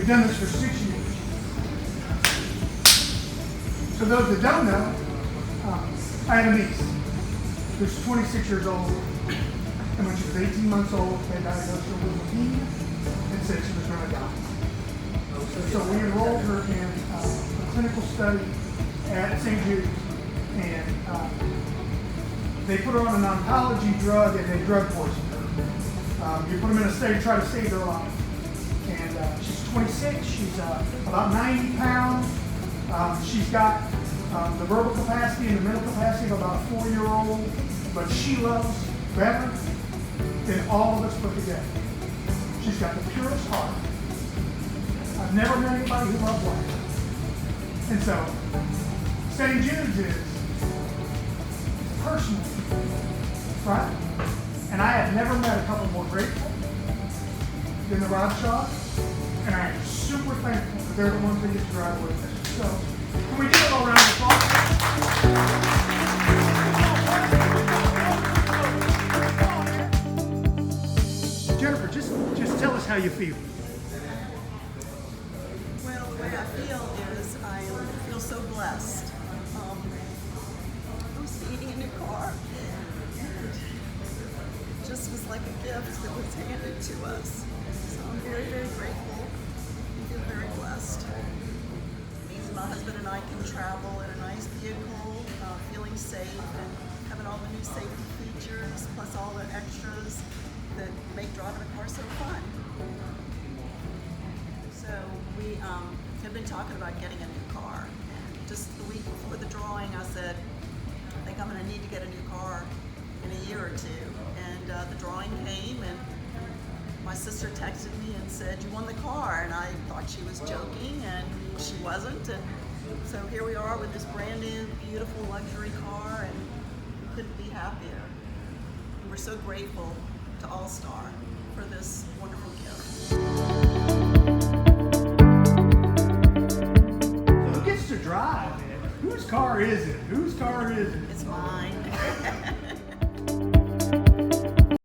We've done this for 6 years. For those that don't know, I had a niece who's 26 years old, and when she was 18 months old, they diagnosed her with leukemia and said she was going to die. So we enrolled her in a clinical study at St. Jude, and they put her on an oncology drug and they drug poisoned her. You put them in a state to try to save their life. And she's 26, she's about 90 pounds. She's got the verbal capacity and the mental capacity of about a 4-year-old, but she loves better than all of us put together. She's got the purest heart. I've never met anybody who loves life. And so, St. Jude's is personal, right? And I have never met a couple more grateful than the Robshaw, and I am super thankful that they're the ones that get to drive with us. So, can we give a little round of applause? Jennifer, just tell us how you feel. Well, the way I feel is I feel so blessed. I'm seeing a new car, and it just was like a gift that was handed to us. So I'm very, very grateful. I feel very blessed. It means my husband and I can travel in a nice vehicle, feeling safe, and having all the new safety features, plus all the extras that make driving a car so fun. So we have been talking about getting a new car, and just the week before the drawing I said, I think I'm going to need to get a new car in a year or two, and the drawing came, and my sister texted me and said, you won the car, and I thought she was joking, and she wasn't, and so here we are with this brand new, beautiful luxury car, and we couldn't be happier. And we're so grateful to All Star for this wonderful gift. Who gets to drive it? Whose car is it? Whose car is it? It's mine.